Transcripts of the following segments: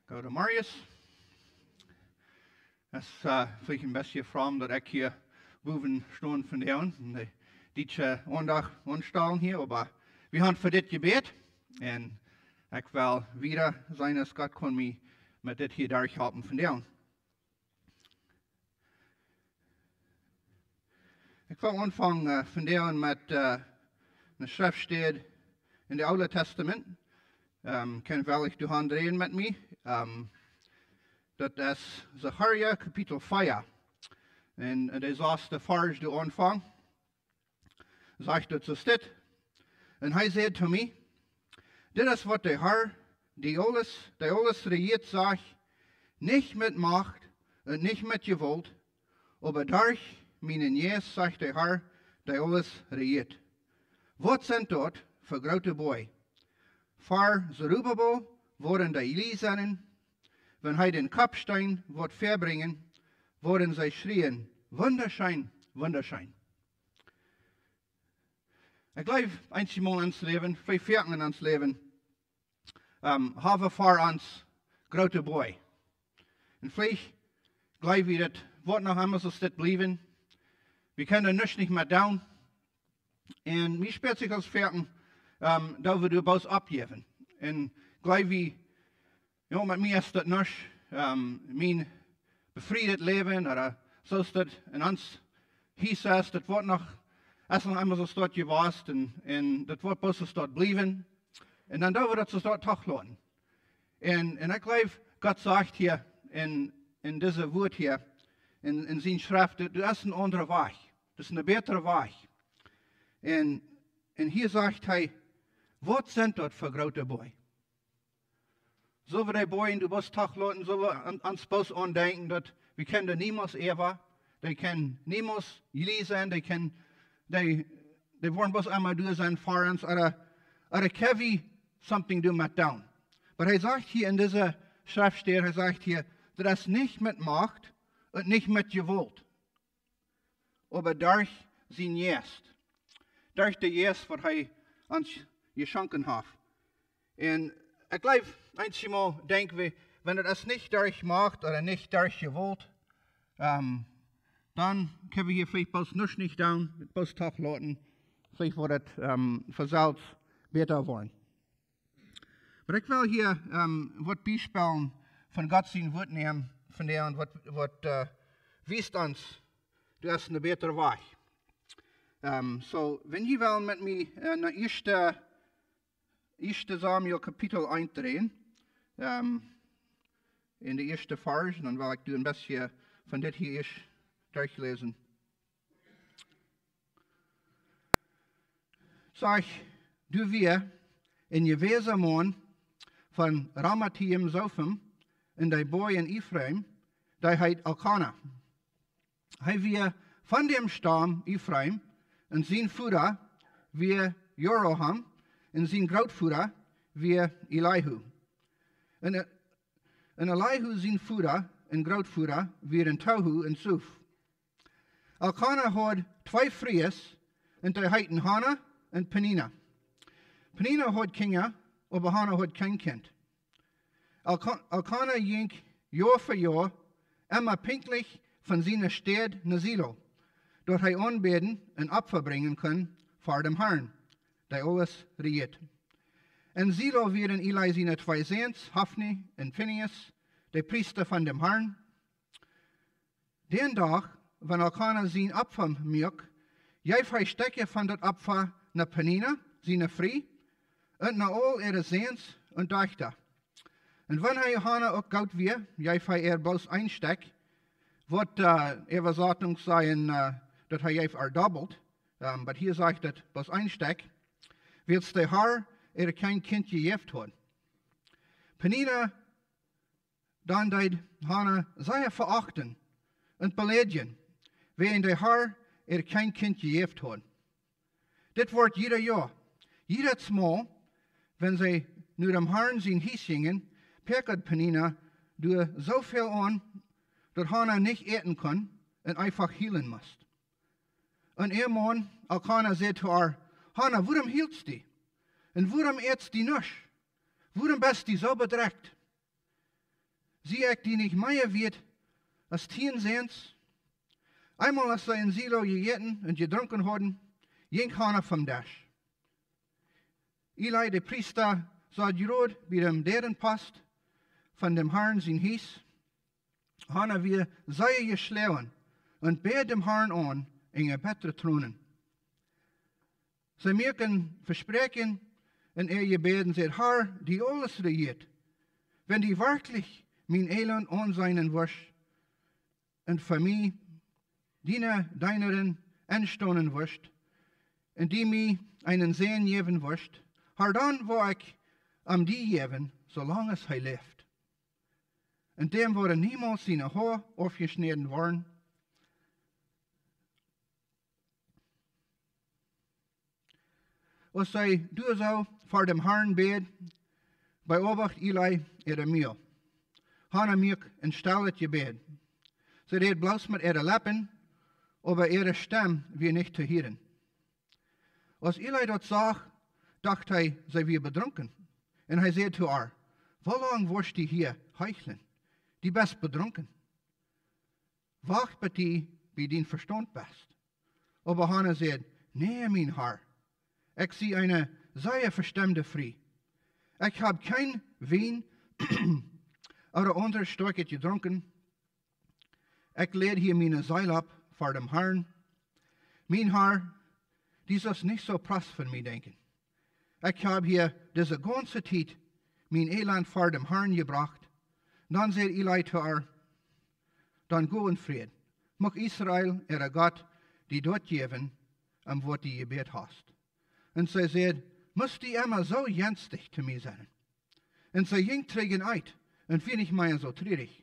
Goedemorgen. Het is vielleicht een beetje vreemd dat ik hier boven stond vandaag. Deze aandacht aanstellen hier, maar we hebben voor dit gebed. En ik wil weer zijn als God kon mij met dit hier daar helpen vandaag. Ik wil aanvangen vandaag met een schriftstelle in het Oude Testament. Kan wel ik de hand drehen met mij. Dat is Zacharia kapitel 5. En het is als de vers de aanvang. Zegt het zo dit. En hij zei tot mij, dit is wat de Heer, die alles regiert, zegt, niet met macht en niet met geweld, aber durch mijn Jes, zegt de Heer, die alles regiert. Wat zijn dat voor grote boy? Voor Zerubbabel worden de Eliseren, wenn hij den Kapstein wird verbringen, worden zij schreien, wunderschön, wunderschön. Ik geloof, eenmaal in ons leven, 5 jaar in ons leven, hebben voor ons grote boy. En vielleicht geloof ik dat, wat nog einmal so dit blijven, we kunnen nichts nicht mehr down. En wie speelt zich als verken, dat we de boos opgeven. En geloof ik, ja, met mij is dat niet, mijn bevrijd leven, oder zo is dat in ons, hier zegt, dat wordt nog, als nog einmal so dort geweest, en dat wordt pas so dort blijven. En dan doen we dat so dort toch laten. En ik geloof, God zegt hier, in deze woord hier, in zijn schrift, dat is een andere weg. Dat is een betere weg. En hier zegt hij, wat zijn dat voor grote boy? Zo we die boy in de bos toch laten, zo we ons bos aandenken, dat we kunnen niemals Eva, die kunnen niemals jullie zijn, die worden bos einmal door zijn voor ons, oder kan we something doen met down. Maar hij zegt hier in deze schriftstelle, hij zegt hier, dat is niet met macht en niet met geweld, aber durch zijn Geest. Durch de Geest wat hij ons geschonken heeft. En ik geloof, eenmaal denken we, wenn het niet durch macht oder niet durch geweld, dan kunnen we hier vielleicht bloß nichts nicht down, bloß toch laten, vielleicht wordt het vanzelf beter worden. Maar ik wil hier wat bijspelen van God zijn woord nemen, van der wat wijst ons, dat is een betere weg. So, wenn je wel met mij naar 1 Samuel kapitel 1 drehen, in de eerste vers, dan wil ik een beetje van dit hier eerst durchlezen. Zeg, du weer in je wezenman van Ramathaim Zophim, in de boy in Ephraim, die heet Elkana. Hij weer van dem stam Ephraim, en zijn voeder weer Jeroham, en zijn grootvoeder weer Elihu. En Elihu zijn voeder en grootvoeder weer in Tohu en Suf. Elkana had 2 vrouwen, en die heeten Hannah en Penina. Penina had kinderen, aber Hannah had geen kind. Elkana ging jaar voor jaar immer pünktlich van zijn stad naar Silo, dat hij aanbeden en Opfer brengen kon voor dem Herrn, die alles regiert. En Silo werden Eli zijn 2 zoons, Hophni en Phinehas, de priester van dem Herrn. Den dag, wanneer Elkana zijn Opfer maakt, jij verstekken van dat Opfer naar Penina, zijn vrouw, en naar al ihre zoons en dochter. En wanneer hij Hannah ook goud weer, jij ver bloos einstek, wat Übersetzung zijn dat hij heeft erdobbelt, maar hier zegt het bloos einstek, wils de Herr kein kind gegeven had. Penina dan deed Hannah zeer verachten en beledigen, waarin de Herr kein kind gegeven had. Dit wordt jeder jaar. Jedes Mal, wenn sie nu dem Herrn zijn hies gingen, perkert Penina door zoveel aan, dat Hannah niet eten kon en einfach hielen moest. En eenmaal, Elkana zei zu haar, Hannah, waarom hielst die? En waarom eetst die niet? Waarom bist die zo bedreigt? zie ik die nicht mehr wird, als 10 Cent. Einmal als sie in Silo gegeten und gedrunken hadden, ging Hannah vom Dash. Eli, der Priester, sah Jod bei dem deren Post von dem Herrn sein Hies. Hannah wir sei geschlagen und bet dem Herrn an, in een bessere tronen. Sie merken versprechen und gebeten, sagt, Herr, die alles regiert, wenn die wirklich mein Elend an seinen Wursch und für mich deineren entstohnen wurst, und die mir einen Sehen geben wurst, Herr, dann wo ich am die geben, solange es er lebt. Und dem wurde niemals seine Haare aufgeschnitten worden. Was sei du so vor dem Herrn bet, bei Obacht Eli Eremia. Hannah mir ein stilles Gebet. Sie redet bloß mit ihren Lippen, aber ihre Stimme wir nicht zu hören. Als Eli das sah, dachte er, sie wir betrunken. Und er sagte zu ihr, wie lange wirst du hier heucheln? Die bist betrunken. Wacht bei dir, wie dein Verstand bist. Aber Hannah sagt, nee, mein Herr, ich sehe eine sehr verstimmte Frau. Ich habe kein Wein oder andere Stücke getrunken. Ich lade hier meine Seil ab vor dem Herrn. Mein Herr, dies ist nicht so krass von mir denken. Ich habe hier diese ganze Zeit mein Elend vor dem Herrn gebracht. Dann sagt Eli zu ihr, dann go in Frieden. Mag Israel, ihre Gott, die dort geben, am Wort die Gebet hast. Und sie sagt, muss die immer so jenstig zu mir sein. Und sie ging trägen uit, und finde ich meinen so traurig.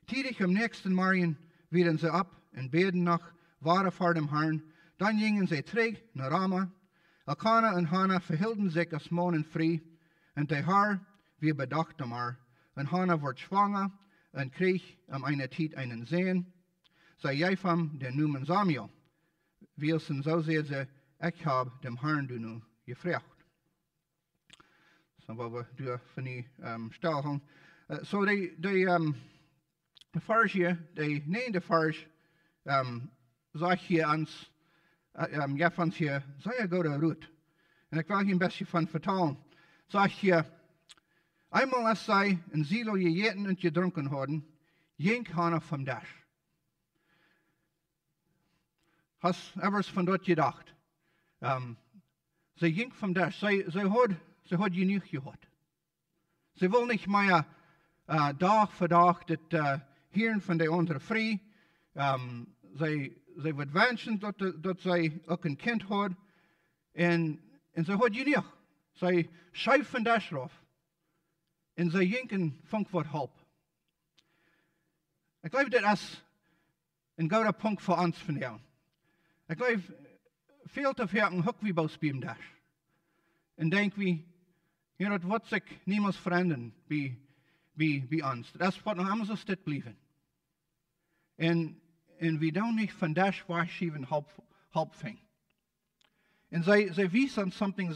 Tidig am nächsten Morgen werden sie ab und beten nach, waren vor dem Herrn. Dann gingen sie träg nach Rama. Elkanah und Hannah verhielten sich als Mann und Frau, und der Herr, wir bedachten mar. Und Hannah wurde schwanger und krieg am einer Zeit einen Sohn. Sie jäfam den Namen Samuel. Wilson so sagt sie, ich habe dem Herrn du nu gefragt. So, wir du von die Stelle so die Vers hier, die neunte Vers, sagt hier ans, Jeffans hier, sei ja gut Ruth. Und ich will hier ein bisschen von vertellen. Sagt hier, einmal als sie in Silo gegeten und getrunken hadden, ging Hannah vom Dash. Hast du etwas von dort gedacht? Sie ging vom Dash. Sie hat genug gehabt. Sie will nicht mehr Tag für Tag das hören von der anderen Frau. Sie wird wünschen, dass sie auch ein Kind hat. Und sie hat genug. Sie schreibt von Dash drauf. Und sie jinken funk wat halb. Ich glaube, das ist ein guter Punkt für uns von hier. Ich glaube, veel te veel een hoek wie boos bij hem dash. En denk wie, dat wordt zich niemals veranderen bij ons. Dat is wat nog allemaal zo stil blijven. En we doen niet van dash waarschuwen halb ving. En zij wies ons something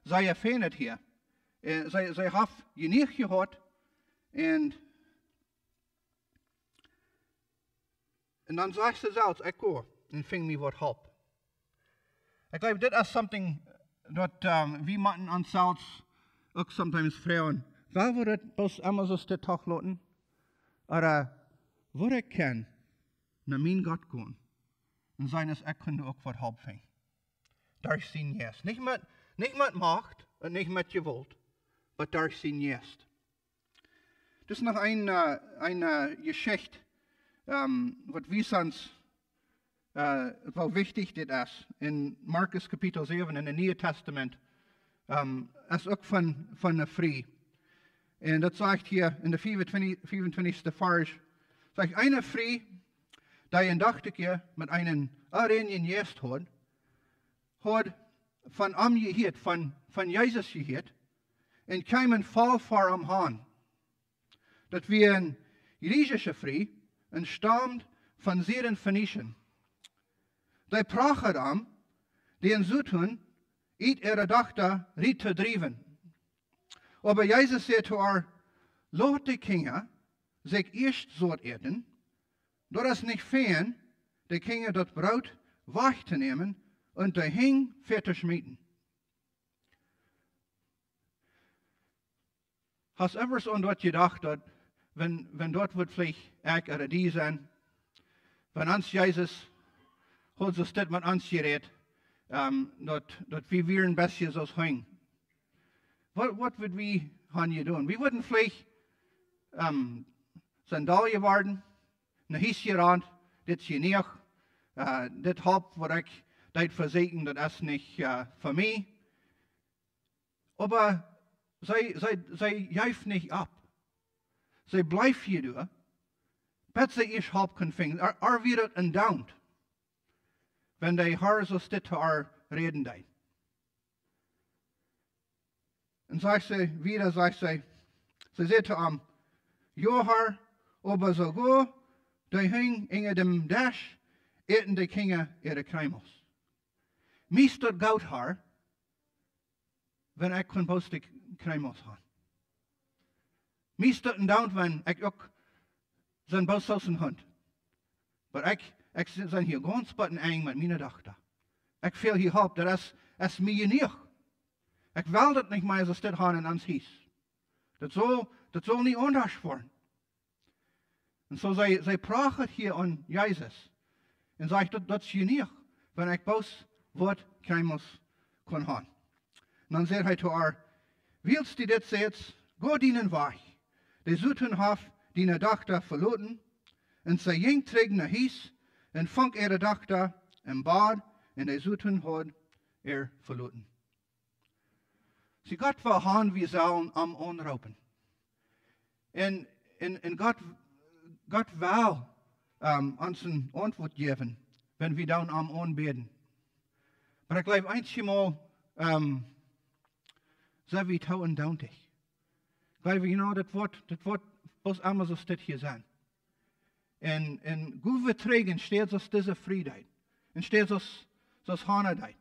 zij feinet hier. Zij heeft genoeg gehad en dan zegt ze zelfs, ik hoor, en ving me wat halb. Ik geloof, dit is something dat we moeten onszelf ook sometimes vragen. Waar wordt het pas allemaal zo stil toch laten? Oder wat ik kan naar mijn God gaan. En zijn is, ik kan ook wat halb vingen. Daar is zijn yes. Niet met macht en niet met geweld, maar daar is zijn yes. Dus nog een Geschichte, wat we soms wel wichtig dit is. In Markus Kapitel 7 in het Nieuwe Testament is ook van een vrouw. En dat zegt hier in de 25e vers. Zegt eine vrouw die een dagje met een arenen jest had van am geheerd, van Jezus geheerd. En kwam een val voor hem aan. Dat we een griechische vrouw, een stamt van Syren Phoeniciën. Die prachen am, die in Südhun, ihre Tochter riet te drijven. Aber Jesus zei zu haar, laat die Kinder sich erst zot eten, dat is nicht fern, de gingen dat brood weg te nemen und de hing verder schmieden. Hast du immer so an dort gedacht, dass, wenn dort wird vielleicht oder die sein, wenn uns Jesus hat so steht mit uns geredet, dass wir ein bisschen so hängen. Was würden wir hier tun? Wir würden vielleicht Sandalien werden, eine Hisse ran, das hier nicht, das Haupt, wo ich das versichern, das ist nicht für mich. Aber sie jäuft nicht ab. Sie bleibt hier da. Bis sie ihr Haupt kann finden. Wird es dauert, wenn die Haar so steht zu reden. Und sagt sie wieder, sie sagt zu ihm, Johar, aber so go, die hing in dem Dash, eten die Kinder ihre Kremels. Mies dat goud haar, wenn ich kon post die Kremels habe. Mies dat dauert, wenn ich auch zijn boos zoals een hond. Maar ik zijn hier ganz buiten eng met mijn dochter. Ik veel hier hoop, dat is mij niet. Ik wil dat niet meer zo dit gaan in ons huis. Dat zal niet anders worden. En zo zij praten hier aan Jezus. En zegt dat is je niet. Wenn ik boos wat kremels kon gaan. En dan zegt hij tot haar, willst du dit steeds, go dienen weg. De zoeten hof die dochter verloren. En zij ging terug naar huis en vond ihre dochter im bad en de zoeten had verloren. Sie Gott wil gaan, wir sollen am anroepen. En Gott wil ons een antwoord geven, wenn wir dan am aanbeden. Maar ik geloof eenmaal, zijn we touw en downtig. Ik geloof, dat wordt ons allemaal zo dit hier zijn. En goed verträgen steht ons deze vrijheid. En steht ons hanigheid.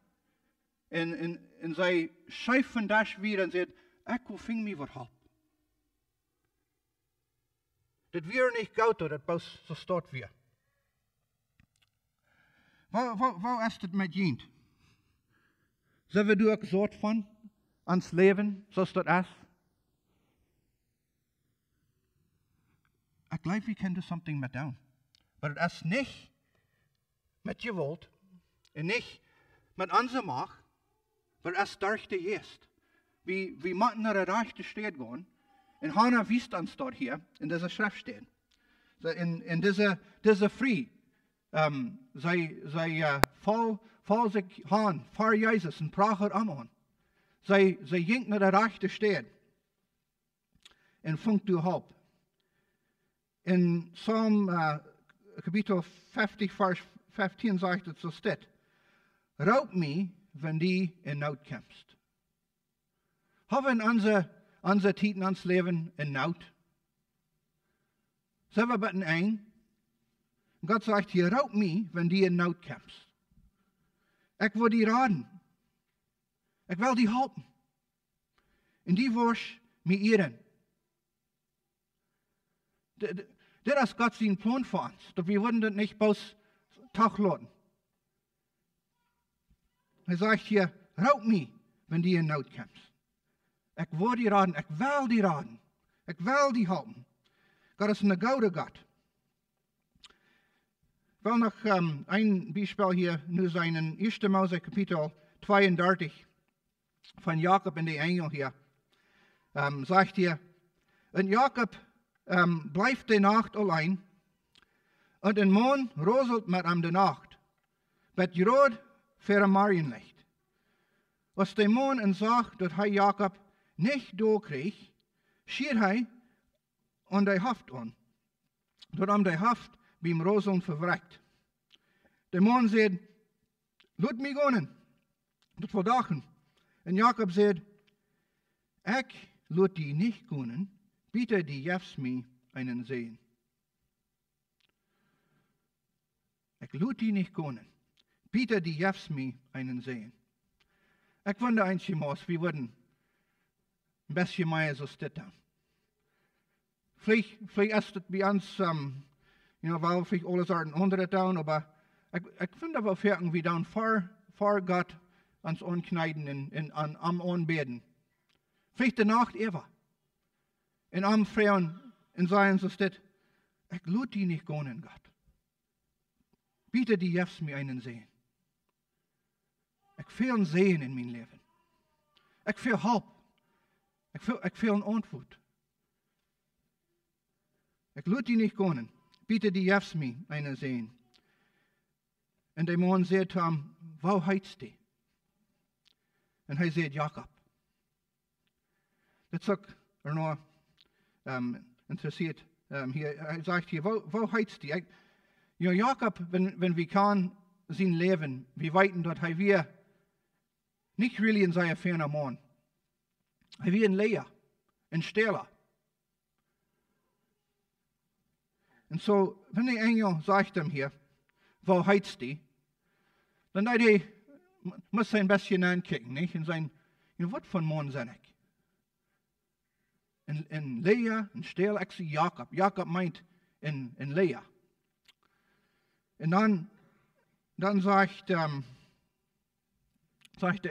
En zij schuiven das weer en zegt, ik wil ving me wat help. Dat weer niet goud, dat pas zo staat weer. Waar is het met jent? Zijn we er ook soort van, ans leven, zoals dat is? Ik geloof, we kunnen er something met doen. Maar het is niet met je wilt, en niet met onze macht, maar het is durch de geest. We moeten naar de rechte stad gaan, en Hannah wiest ons dort hier, in deze schrift stehen. In deze vrij, zij val zich aan, voor Jezus, en praat aan. Zij ging naar de rechte stad, en vangt u hulp. In Psalm kapitel 50, vers 15 zegt het zo dit. Roep me, wenn die in nood kämpfst. Hebben onze tijd in ons leven in nood? Zijn we beten eng? God zegt hier, roep me, wenn die in nood kämpfst. Ik wil die raden. Ik wil die helpen. En die wordt me eren. Dit is Gott zijn plan voor ons. Dat we worden het niet boos laten. Hij zegt hier, roep me, wenn die in nood kämpfst. Ik wil die raden, ik wil die raden. Ik wil die helpen. God is een goede God. Ik wil nog een Beispiel hier nu zijn in 1. Mose kapitel 32 van Jacob en de engel hier. Zegt hier, en Jacob blijft de nacht alleen, en de maan rozelt met hem de nacht, met rood voor een morgenlicht. Als de maan en zag dat hij Jacob niet doorkreeg, schiet hij aan de hoofd aan, dat hem de hoofd bij hem rozelen verwrekt. De maan zei, laat mij gaan, dat voor dagen. En Jacob zei, ik laat die niet gaan, bitte die jefs mij einen sehen. Ik laat die niet gaan, bitte die jefs mij einen sehen. Ik wonder eentje, we worden een beetje meer zo dit dan. vielleicht ist es bei uns, weil vielleicht alles an andere down, aber ich finde aber irgendwie dann vor Gott ans Ankneiden am Anbeten. Vielleicht die Nacht ever. In am Frauen in sein so steht, ich lud die nicht gehen, Gott. Biete die jetzt mir einen sehen. Ich will ein Sehen in mein Leben. Ich will Halt. Ich will eine Antwort. Ich lud die nicht gehen. Biete die jetzt mir einen sehen. Und der Mann sagt zu ihm, wo heißt die? Und er sagt, Jakob. Das ist auch noch interessiert. Hier, er sagt hier, wo heißt die? Jakob, wenn wir kann sein Leben, wir weiten dort, wir nicht really in seiner ferner Mann. Wir in Lea, in Stella. Und so, wenn der Engel sagt ihm hier, wo heißt die? Dann muss er ein bisschen ankicken, nicht? Und sagen, was von Mann sind ich? In Lea, in Stella, ich sehe Jakob. Jakob meint in Lea. Und dann sagt der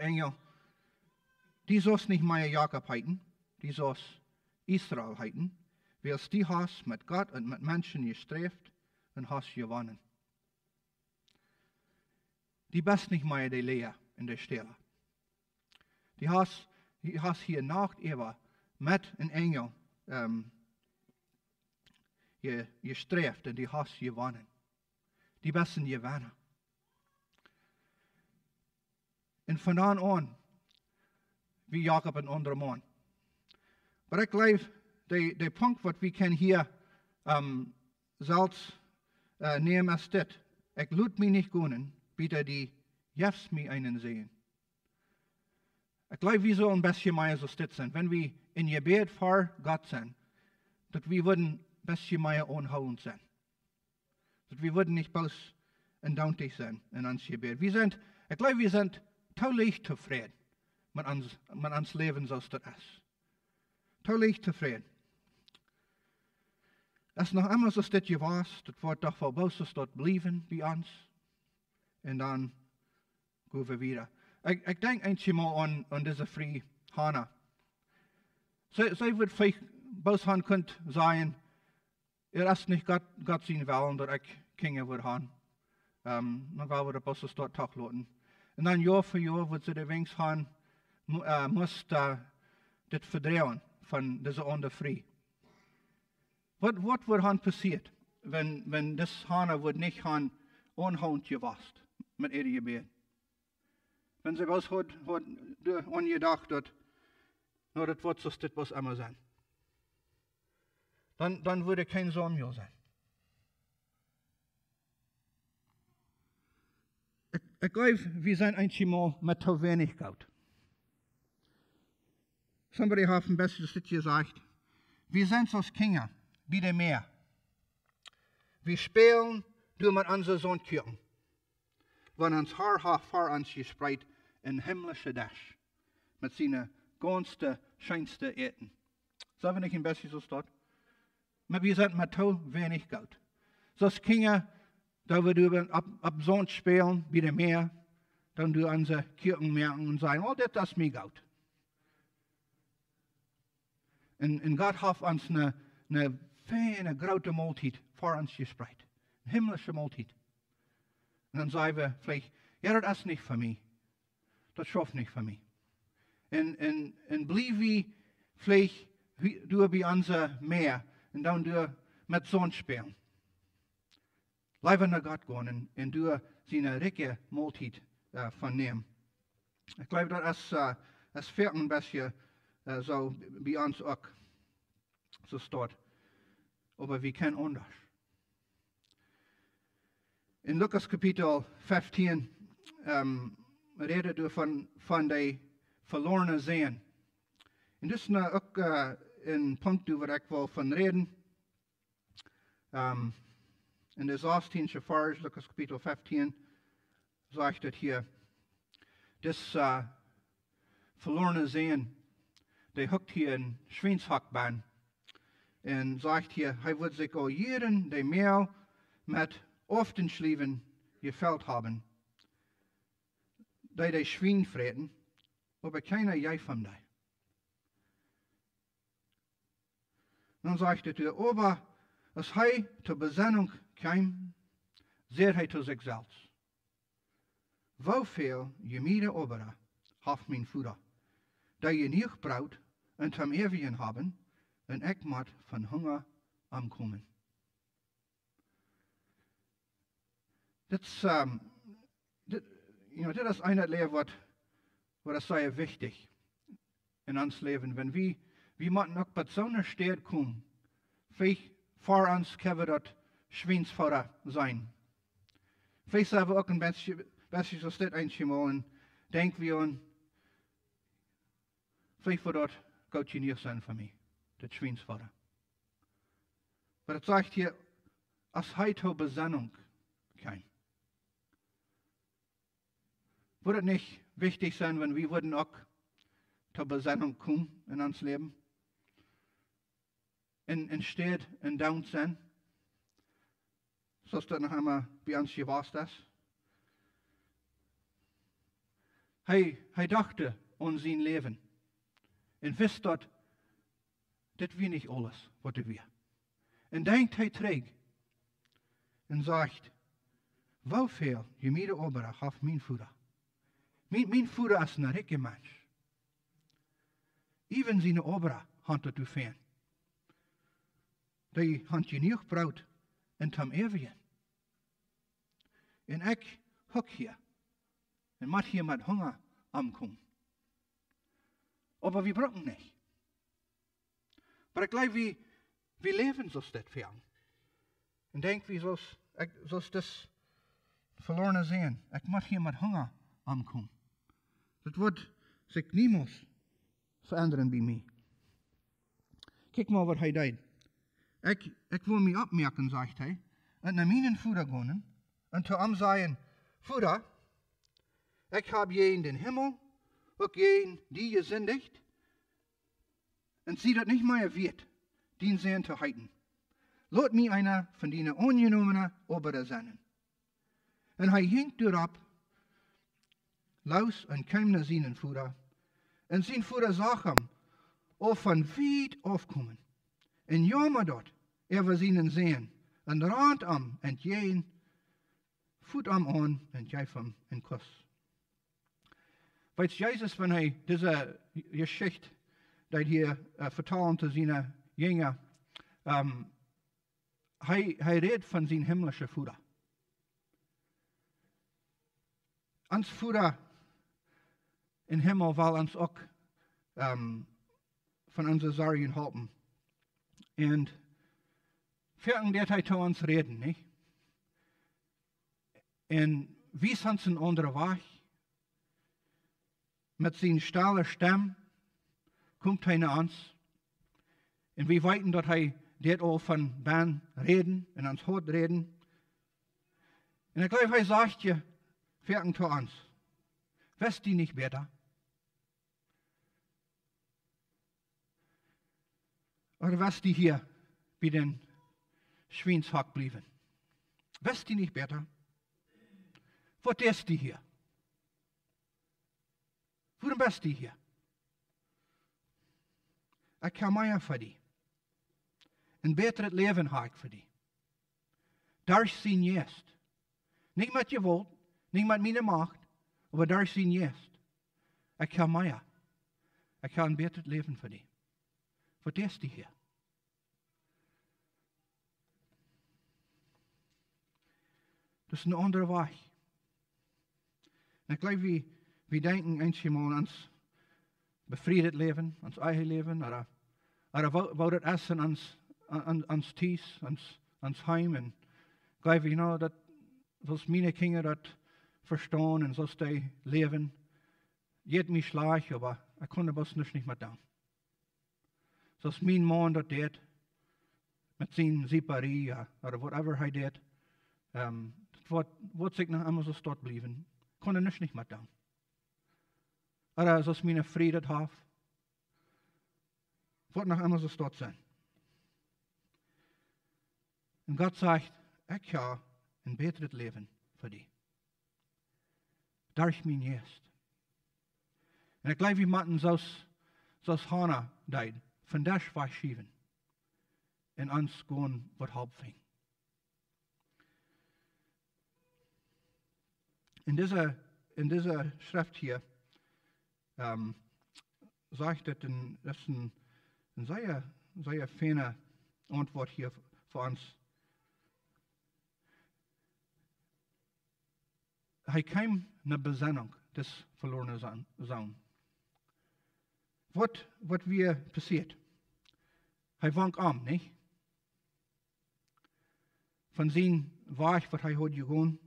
Engel, die sollst nicht mehr Jakob heiten, die sollst Israel heiten, weil die hast mit Gott und mit Menschen gestrebt und hast gewonnen. Die bist nicht mehr die Lea in der Stelle. Die hast hier Nacht über mit einem Engel gestrebt und die hast gewonnen. Die besten gewonnen. Und von dann an, wie Jakob ein anderer Mann. Aber ich glaube, der Punkt, was wir können hier selbst nehmen, ist das. Ich lud mich nicht gehen, bitte die jetzt mir einen sehen. Ich glaube, wir sollen ein bisschen mehr so sitzen. Wenn wir in Gebet vor Gott sind, dass wir würden ein bisschen mehr unholend sein. Dass wir würden nicht bloß andauernd sein in uns Gebet. Ich glaube, wir sind totally zufrieden mit uns Leben, so das ist. Totally zufrieden. Es ist noch immer so, dass das was, das wird doch wohl bloß dort bleiben bei uns. Und dann gehen wir wieder. Ich denke einmal an diese Frau Hannah. Sie wird vielleicht bloß haben könnt sagen, ist nicht Gott sein Willen, dass ich Kinder wird haben. Dann wollen wir bloß dort Tag lassen. Und dann Jahr für Jahr wird sie der Wings haben, muss das verdrehen von dieser anderen Frau. Was wird dann passiert, wenn das Hannah wird nicht haben, unhand gewasst mit ihrem Gebet? Wenn sie was hat angedacht hat, das wird so das was immer sein. Dann würde kein Samuel sein. Ich glaube, wir sind einmal mit zu wenig Geld. Somebody hat ein bisschen das gesagt. Wir sind so Kinder, wie der Meer. Wir spielen durch mit unseren Sonntkirchen. Wenn uns Haar vor uns gespreit in himmlische Dash. Mit seinen ganzen, schönsten Eten. Sollen wir nicht ein bisschen so dort? Aber wir sind mit zu wenig Geld. So Kinder, da wir ab Sonntag spielen, wie der Meer, dann du unsere Kirchen merken und sagen, oh, das ist mir Geld. Und Gott hat uns eine feine, große Mahlzeit vor uns gespreit. Eine himmlische Mahlzeit. Und dann sagen wir vielleicht, ja, das ist nicht für mich. Das schafft nicht für mich. Und bleiben wir vielleicht durch bei unser Meer und dann durch mit Sonne spielen. Bleiben nach Gott gehen und durch seine ricke Mahlzeit vernehmen. Ich glaube, das fehlt ein bisschen so bei uns auch. So steht. Aber wir kennen anders. In Lukas Kapitel 15 redet er von der verlorenen Seen. Und das ist auch ein Punkt, wo ich will von reden. In der 16. Vers, Lukas Kapitel 15, sagt es hier, das verlorene Seen, der hockt hier in Schweinshackbahn. En sagt hier, hij wird sich al jaren die meer met Oftenschlieven geveld haben, die Schwein vreten, aber keiner jij van die. Dan sagt er, aber als hij zur Besinnung kam, zei hij zu sich selbst, hoeveel gemene oberen heeft mijn Vater, die je niet braucht en zum eeuwigen haben, en ik moet van Hunger aankomen. Dit is een leer wat is zeer wichtig in ons leven. Wenn we moeten ook bij zo'n staat komen, voor ons kunnen we dat schweensvader zijn. Wij zijn we ook een beetje zo stil eentje en denken we aan, voor dat gaat je niet zijn voor mij, dat schweensvader. Maar het zegt hier, als hij tot Besinnung kam. Würde het nicht wichtig sein, wenn wir würden auch zur Besinnung kommen in uns Leben? In Stadt, in Down sein? So ist das noch einmal bei uns gewesen ist. Hij dachte an sein Leben. Und wist dat wir nicht alles, was wir. Und denkt hij terug und sagt, hoeveel gemene oberen heeft mijn Vader? Mijn Vader is een rijke mens. Even zijn oberen had het u fijn. Die had je niet gebruikt en tam eeuwigen. En ik hok hier. En moet hier met Hunger aankomen. Aber wir brauchen nicht. Aber ich glaube, wir leben so das fern. Und denk wie zoals das verloren zijn. Ich muss hier mit Hunger aankomen. Das wird sich niemals verändern bei mir. Kijk mal, was hij deed. Ik wil mich abmerken, sagt hij, en naar mijn Vader gaan, en zu ihm sagen, Vader, ich habe je in den Himmel, ook je die gesündigt, en zie dat niet meer wird, dien zijn te heiten. Laat mij einer von die ongenommenen oberen zijn. En hij hinkt erop, los en kwam naar zijn Vader. En zijn Vader zag hem, of van weit afkomen. En jammer dat, wir zijn sehen, en rand am, en jeen, voet am aan, en geef hem een kus. Weet Jezus, wenn hij deze Geschichte, die hier vertalen te zijn Jünger, hij redt von zijn himmlische Vader. Ons Vader in Himmel will uns auch von unseren Sorgen helfen. Und vierten wird er zu uns reden, nicht? Und wie sind sie andere Weg? Mit seiner starken Stimme kommt er nach uns. Und wir wissen, dass er dort auch von Bern reden, in uns Hort reden. Und ich glaube, er sagt je, vierten zu uns, wisst ihr nicht besser? Oder was die hier bei den Schweinshack blieben? Wisst die nicht besser? Was ist die hier? Warum bist die hier? Ich kann mehr für die. Ein besseres Leben habe ich für die. Durch sein Jest. Nicht mit Gewalt, nicht mit meiner Macht, aber durch sein Jest. Ich kann mehr. Ich kann ein besseres Leben für die. Was ist die hier? Das ist ein anderer Weg. Und ich glaube, wir denken manchmal ans befriedet Leben, ans eigen Leben, oder wat het is ans Tisch, ans Heim. Und ich glaube, dat zoals meine Kinder dat verstaan und zoals die leben, geht mich schlecht, aber ich konnte das nicht mehr tun. Zoals mijn man dat deed, met zijn zieparie, oder whatever hij deed, wordt zich nog immer so stot blijven. Konnte nicht mehr tun. Oder zoals meine Frau dat heeft, wordt nog immer so stot sein. Und Gott sagt, ich habe ein besseres Leben für dich. Durch mein Geist. Und ich glaube, wir müssen zoals Hannah deed, van das wegschieben und uns gewoon wat halb fing. In dieser Schrift hier sagt das ist ein sehr feine Antwort hier für uns. Hij kam eine Besinnung des verlorenen Sohn. Was wir passiert? Hij wankt an, nicht? Von zijn Weg, was hij hat gegaan.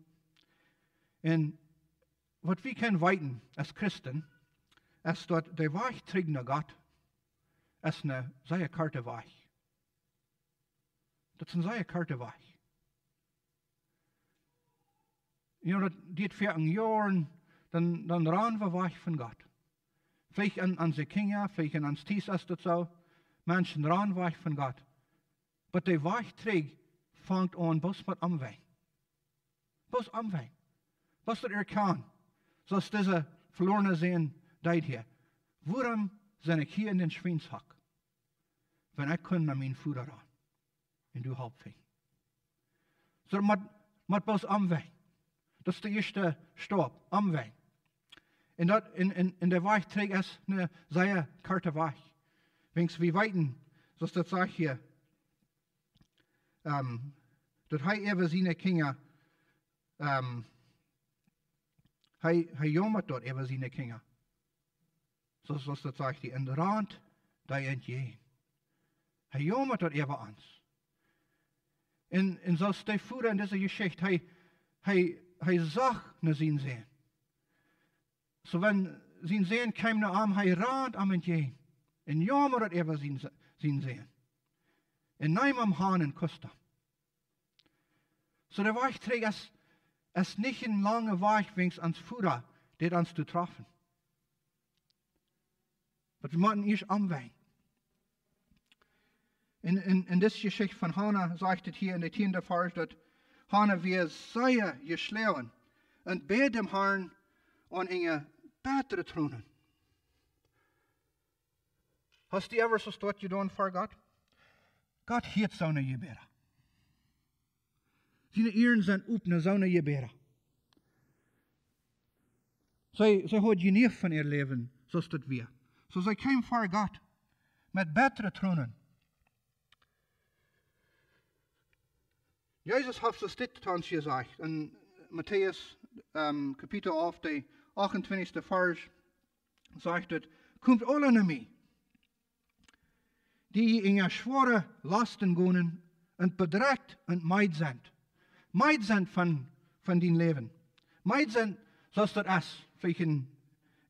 Und was wir können weiten als Christen, ist, dass der Weg zurück nach Gott, ist eine sehr kurze Weg. Das ist ein sehr kurzer Weg. Das geht 14 Jahre, dann ran wir weg von Gott. Vielleicht an unsere Kinder, vielleicht an uns Ties ist das so. Menschen ran weg von Gott. Aber der Weg zurück fängt an, bloß mit Umweg. Bloß Umweg. Was das kann. So ist diese verlorene Sehen deed hier. Warum bin ich hier in den Schweinshack? Wenn ich kann an meinen Futter ran. Und du halbfing. So mit bloß Umweg. Das ist der erste Stopp. Umweg. Und der Weg zurück ist eine sehr kurze Weg. Wenn wir weiten, so ist das sagt hier, dass er über seine Kinder, hij jammert dort über seine Kinder. So ist das sagt hier, in der Rand, da entgehen. Hij jammert dort über uns. Und so ist der Führer in dieser Geschichte, hij sagt nach sein Sehen. So wenn sein Sehen kam nach ihm, hij rand am entgehen. Und jammert über sein Sehen. Und nahm am Hahn und küsste. So der Weg trägt es nicht ein langer Weg, wenn es ans Futter, der uns zu treffen. Aber wir müssen erst anwägen. In dieser Geschichte von Hannah sagt es hier in der 10. Vers, dass Hannah wir sehr geschlagen und bei dem Herrn an eine bessere Thronen. Hast du ever so stort getan vor Gott? Gott hat seine Gebete. Seine Ehren sind open seine Gebete. Sie hat geniert von ihr Leben, so ist das wir. So sie kam vor Gott mit besseren Thronen. Jesus hat es dit uns gesagt in Matthäus Kapitel 11, der 28. Vers, sagt es, kommt alle nach mir, die in ihr schwere Lasten gehen und bedrückt und meid sind. Meid sind von dein Leben. Meid sind, so ist das ist, vielleicht in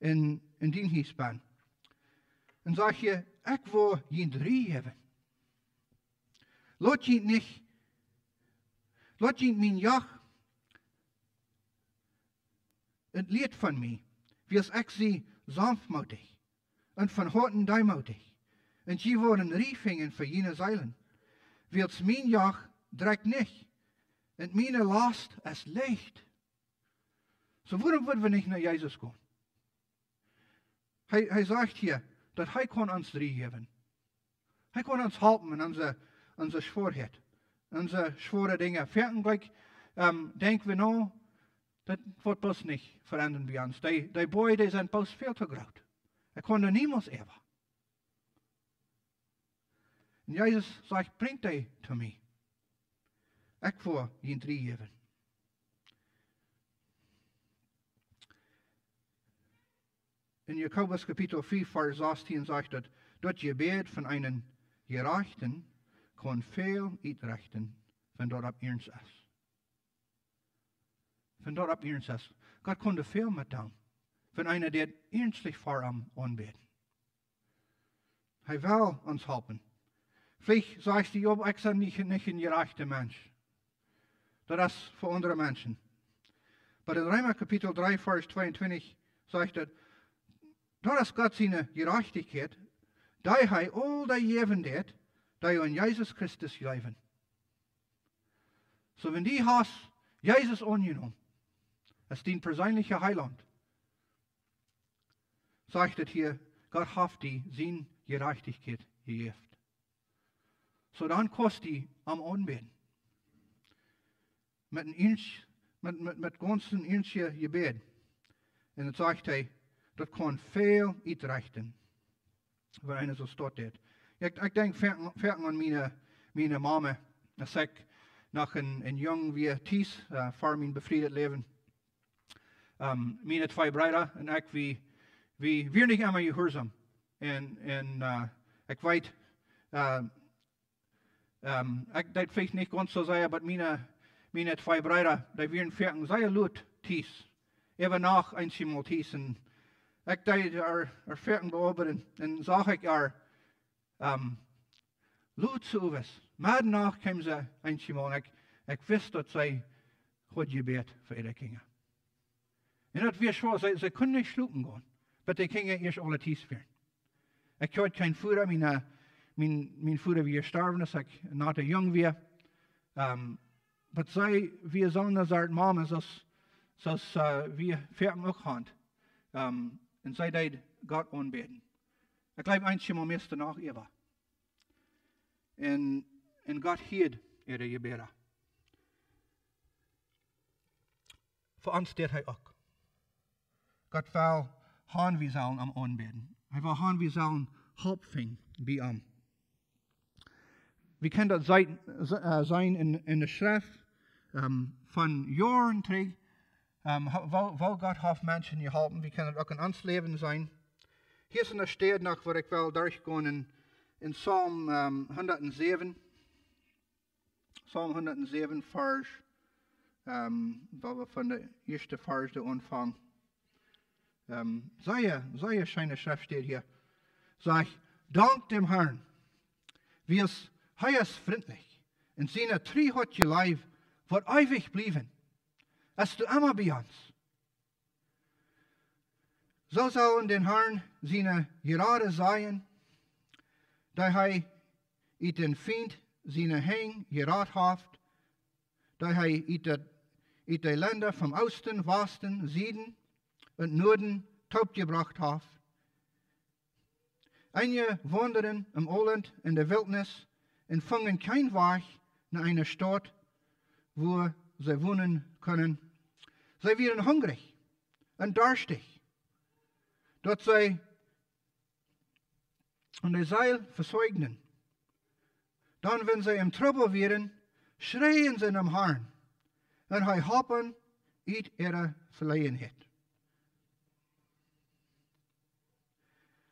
den Hiesbahn. Und sag je, ich will je 3 haben. Laat je nicht, laat je mijn Jach, het leert van mij, wie es ik sie sanftmütig und von Horten deimütig. Und je worden riefingen für jene Seilen. Wie es mein Jach dreigt nicht. Und meine Last ist leicht. So warum würden wir nicht nach Jesus gehen? Hij sagt hier, dass er kann uns 3 geben. Er kann uns helfen in unsere Schwerheit, unsere schwere Dinge. Viertens, denken wir noch, das wird bloß nicht verändern bei uns. Die Beide sind bloß viel zu groß. Er kann niemals ever. Und Jesus sagt, bringt die zu mir. Ich will ihnen 3 geben. In Jakobus Kapitel 4, Vers 16 sagt es, das Gebet von einem Gerechten kann viel uitrichten, wenn dort ab ernst ist. Wenn dort ab ernst ist. Gott konnte viel mit tun, wenn einer der ernstlich vor ihm anbeten. Er will uns helfen. Vielleicht sagst du, Job, ich bin nicht ein gerechter Mensch. Das ist für andere Menschen. Aber in Römer Kapitel 3, Vers 22 sagt er, da ist Gott seine Gerechtigkeit, da er all die Leben hat, die an Jesus Christus leben. So wenn die hast Jesus angenommen, als dein persönlicher Heiland, sagt es hier, Gott hat die seine Gerechtigkeit gegeben. So dann kannst du am Anbeten. Mit ganzen inchen Gebet. Und dann sagt er, das kann viel uitrichten. Waar einer so staat dit. Ik denk verder aan mijn mama. Als ik nog een jong wie Ties, voor mijn bevrijd leven. Mijn twee broers en ik, wie niet helemaal gehoorzaam. En ik weet, ik dat vielleicht niet ganz so zeggen, maar mijn twee broers, die werden verder zeer luid Ties. Even nach eenmaal Ties. En ik deed er verder beobachten en zag ik luid zo was. Maar daarna kwam ze eenmaal en ik wist dat zij goed gebed voor ihre kinderen. En dat was zo, ze konden niet slopen gaan. Maar die kinderen eerst alle Ties werden. Ik had geen voeder, mijn voeder weer sterven als ik nog te jong was. Maar zij, we zullen als haar mama, zoals we verder ook gaan. En zij deed God aanbidden. Ik geloof eenmaal meestal nog even. En God hield ihre gebeden. Voor ons deed hij ook. God wil gaan we zullen am aanbidden. Hij wil gaan we zullen hulp vinden bij hem. We kunnen dat zijn in de schrift van jaren terug. Wel God heeft mensen geholpen. We kunnen het ook in ons leven zijn. Hier is een stad nog waar ik wel doorgaan in Psalm 107. Psalm 107 vers. Waar we van de eerste vers de aanvang. Sehr schöne Schrift steht hier. Sag, dank dem Herrn. Hij is vriendelijk. En zijn trie hat je lijf wordt eeuwig blijven. Als du immer bij ons. Zo zullen den Herrn zijn gerade zijn, dat hij uit den Feind zijn heen gerad heeft, dat hij uit de Länder vom Osten, Westen, Süden und Norden taubgebracht heeft. Einige wanderen im Oland in der Wildnis und fangen kein Weg nach einer Stadt, wo sie wohnen können. Sie werden hungrig und durstig, dass sie und die Seil versäugnen. Dann, wenn sie im Trouble werden, schreien sie am Herrn und hij hoppen uit ihre Verlegenheit.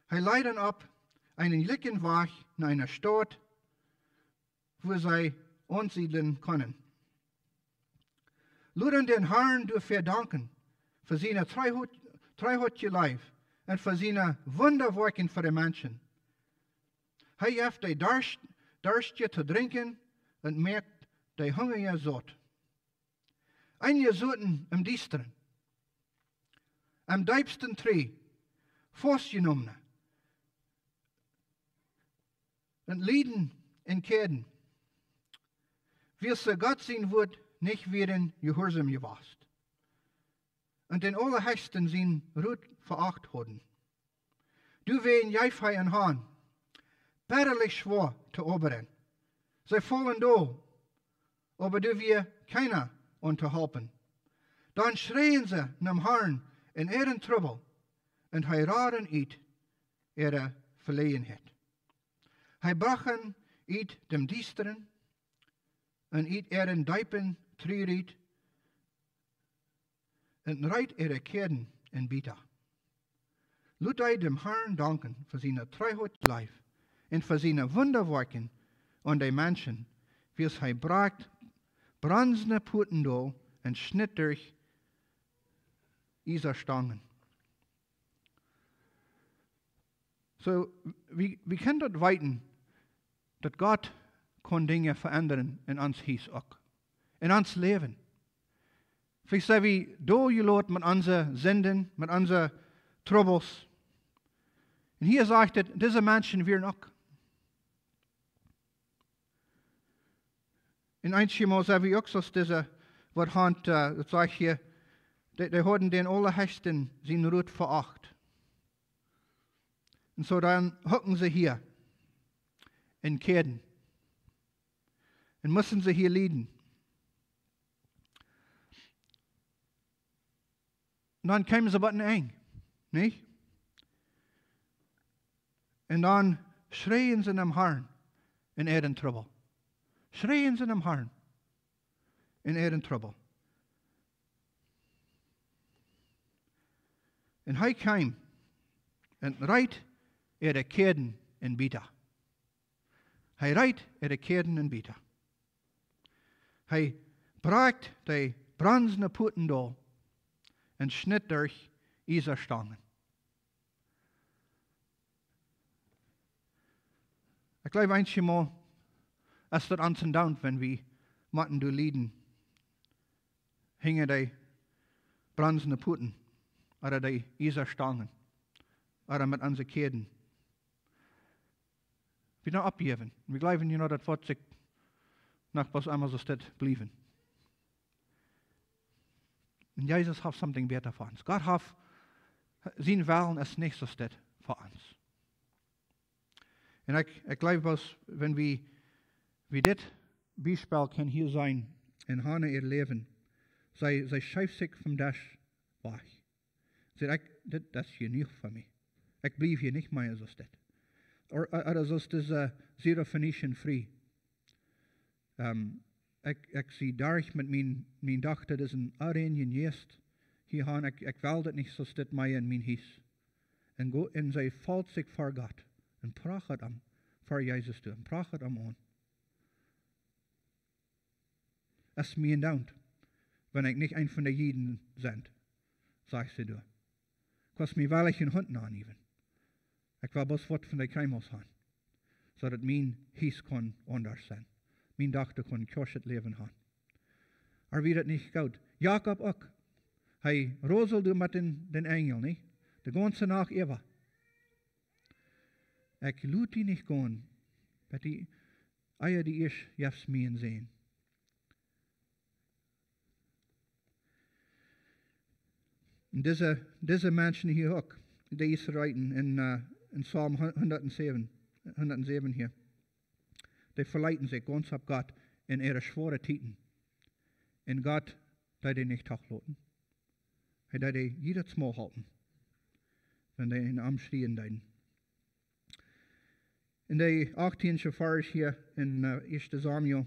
Hij leidt ab einen lichten Weg nach einer Stadt, wo sie ansiedeln können. Luden den Herrn du verdanken für seine treuhaftige Leib und für seine Wunderwerken für die Menschen. Hij heeft die Durstje zu trinken und merkt die Hungerige satt. Einige zoeten im Diesteren, am diepsten Tree, vastgenomen und lieden in Käden, wie sie Gott sein wird, nicht werden gehorsam gewesen. Und den Allerhöchsten sein Ruth veracht haben. Du wen Jäfhei en Hahn, bitterlich schwor zu oberen. Sie fallen da, aber du wir keiner unterhalten. Dann schreien sie nam Herrn in ihren Trouble und hij raden uit ihre Verlegenheit. Hij brachen uit dem Diesteren und uit ihren Deipen Trierit und reit ihre Kehren in Bita. Laat hij dem Herrn danken für seine Treuheit Leib und für seine Wunderwerken an die Menschen, wie es hij bracht bronzene Puten da und schnitt durch Stangen. So, wir können dort weiten, dass Gott kann Dinge verändern in uns Hies auch. In uns Leben. Vielleicht sagen wir, da gelassen mit unseren Sünden, mit unseren Troubles. Und hier sagt es, diese Menschen werden auch. In eindje zei we ook zoals deze, wat hand, dat zeg je, die hadden den allerhechten zijn roet veracht. En zo dan hocken ze hier in Keden. En müssen sie hier leiden. Und dann kämen sie bei den eng, nicht? Und dann schreien sie dem Herrn in ihren Trouble. Schreien sie dem Herrn in ihren Trouble. Und hij kam und reit ihre Keden in Bita. Hij reit ihre Keden in Bita. Hij braakt die bronzene Puten da und schnitt durch Iserstangen. Ich glaube einmal, es wird uns dauert, wenn wir matten du lieden, hingen die bronzene Puten oder die Iserstangen oder mit unseren Keden. Wir noch abgeben. Wir glauben, das wird sich nach was einmal so steht bleiben. Und Jesus hat something better für uns. Gott hat sein Willen es nicht so steht für uns. Und ich glaube, wenn wir das Beispiel kann hier sein, in Hannah ihr Leben, sie schafft sich vom Dash weg. Sie sagt, das ist hier nicht für mich. Ich bleibe hier nicht mehr so steht. Oder so ist das Syrophoenician frei. Ich zie daar met mijn dochter, dat is een arrangen jest. Hier gaan, ik wil dat niet zo stit mij in mijn huis. En zij valt zich voor God. En pracht het om, voor Jezus toe. En pracht het om aan. Het is mij dank, wanneer ik niet een van de Jiden ben, zegt ze door. Ik was mij wel een hond aangeven. Ik wil best wat van de kruimels gaan. Zodat mijn huis kon anders zijn. Mijn dochter kon het leven gaan. Maar wie dat niet goed. Jacob ook. Hij rozelde met den engel, niet? De ganze nacht even. Ik laat die niet gaan. Dat die eier die is, jefs mij zijn. En deze mensen hier ook. Die Israëlieten in Psalm 107 hier. Die verleiten sich ganz auf Gott in ihre schwere Titen. Und Gott, der die nicht tachlaten. Der die jedes Mal halten. Wenn die in Arm stehen dein. In der 18. Vers hier in 1. Samuel,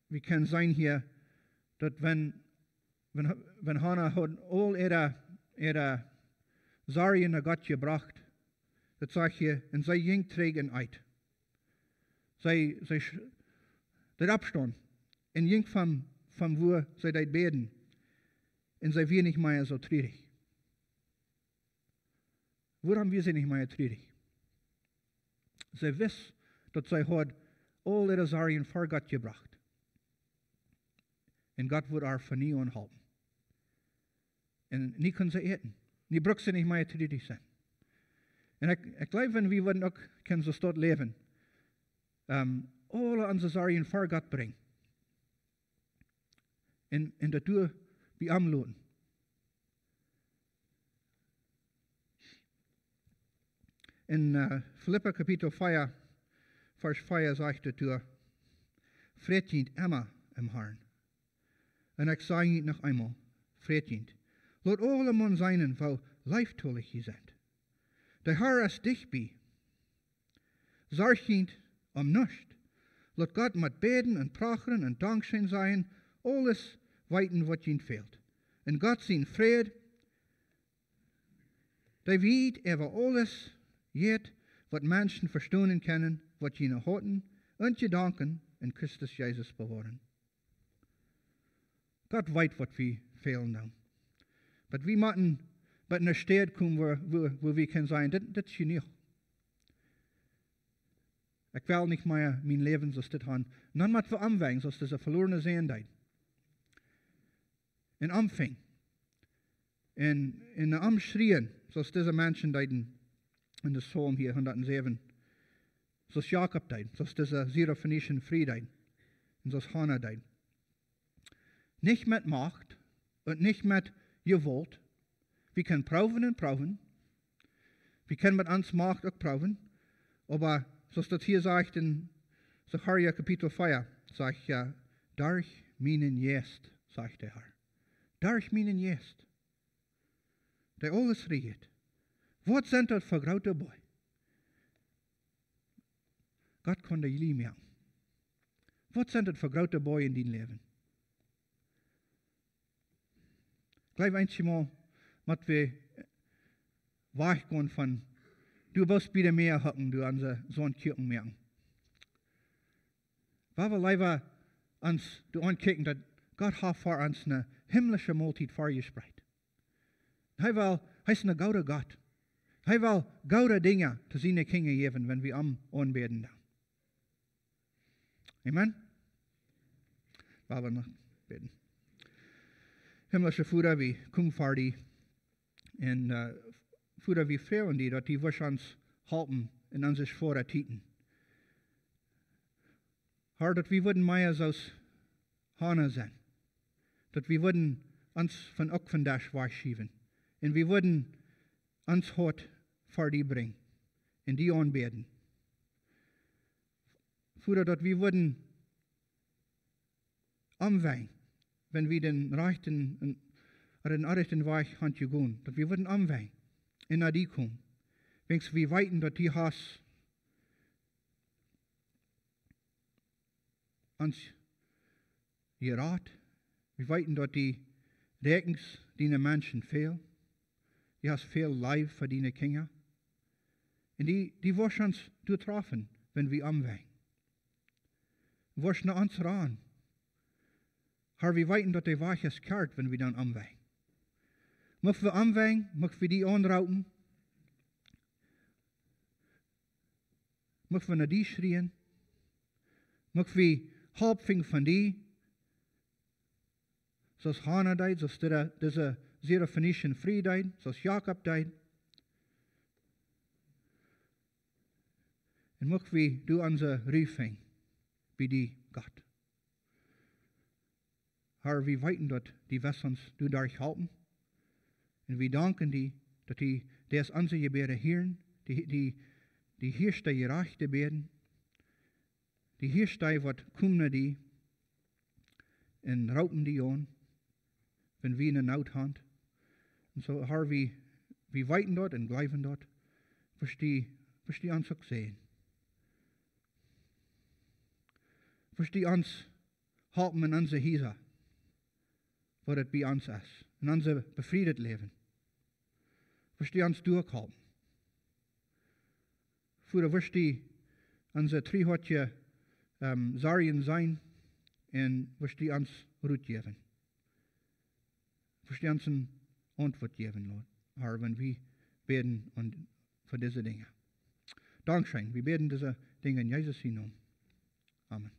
wir können sein hier, dass wenn Hannah hat all ihre Sorgen nach Gott gebracht, dat zag je, en zij ging tegen uit. Zij dat afstand. En ging van waar zij dat beden. En zij weer niet meer zo treurig. Waarom wir sie nicht mehr treurig? Zij wist dat zij had al ihre Sorgen vor Gott gebracht. En Gott wird haar von nie anhalten. En nie kon ze eten. Nie braucht sie nicht mehr treurig sein. En ik glaube, wenn wir auch können so dort leben, alle unsere Sorgen vor Gott bringen. En dadurch beamloten. In Philippa Kapitel 4, Vers 4 sagt er, Fretjend immer im Herrn. En ik sage het nog einmal, Fretjend. Laat alle man zijn, wo leiftullig je zijn. De Herr is dichtbij. Zorgend om nichts. Laat God met beden en prachen en dankzijn zijn, alles weten wat je fehlt. En God zijn vrede, die weet over alles, jet wat mensen verstaan kunnen, wat je harten en je danken in Christus Jezus bewaren. God weet wat we fehlen nou. Maar we moeten bij een stad komen waar we kunnen zijn, dat is niet. Ik wil niet meer mijn leven zoals dit gaan. Dan moeten we omwegen, zoals deze verlorene zeendheid. En omving. En omschreien, zoals deze mensen deiden in de Psalm hier 107. zoals Jacob deed, zoals deze Syrophoenischen Fried deed, en zoals Hannah deed. Nicht mit Macht und nicht mit Gewalt. Wir können proben und proben. Wir können mit uns Macht auch proben. Aber, zoals dat hier sagt in Zacharia Kapitel 4, sagt ja, durch meinen Jest, sagt der Herr. Durch meinen Jest. Der alles regiert. Was sind das für große Boy? Gott konnte jullie mehr. Was sind das für große Boy in dein Leben? Gleich einmal, mit wir weggehen von, du wirst wieder mehr hocken, du an so einen Kirchen merken. Weil wir leider uns du ankicken, dass Gott hat für uns eine himmlische Mahlzeit vorgesprecht. Hij ist ein guter Gott. Hij will gute Dinge zu seinen Kindern geben, wenn wir am anbeten. Amen? Weil wir noch beten. Himmlische Vater, wir kommen vor die und Vater, wir freuen die, dass die uns halten in unsere schweren Zeiten. Herr, dass wir würden mehr als Hannah sein. Dass wir würden uns von das wegschieben. Und wir würden uns Hort vor die bringen. Und die anbeten. Vater, dass wir würden umweihen, wenn wir den rechten oder den rechten Weg gehen. Dass wir würden umweihen. Und nach die kommen. Wenn wir weiten, dass die hast uns gerat. Wir weiten, dass die Regens deine Menschen fehlen. Die hast viel Leib für deine Kinder. Und die wirst uns treffen, wenn wir umweihen. Wirst nach uns ran. Herr, wir weiten, dass der Weg ist kehrt, wenn wir dann umweihen. Möchten wir umweihen, möchten wir die anrauten. Möchten wir nach die schreien. Möchten wir Hauptfing von die. Zoals Hannah deed, zoals deze Syrophoenischen Fried deed, zoals Jacob deed. En mocht we du onze riefing bij die Gott. Herr, we weten dat die ons du daar helpen. En we danken die, dat die des onze gebeden hieren, die heerste je rechte beden, die heerste wat kommen die, en routen die aan. Wenn wir in Not haben. Und so, Herr, wir weiten dort und bleiben dort, bis die uns auch sehen. Bis die uns halten in unsere Häuser, wo das bei uns ist, in unser befriedet Leben. Bis die uns durchhalten. Für bis die unsere Trihotje Sarien sein und bis die uns Ruhe geben. Verstehen uns eine Antwort geben, Lord, Herr, wenn wir beten für diese Dinge. Dankeschön. Wir beten diese Dinge in Jesus' Namen. Amen.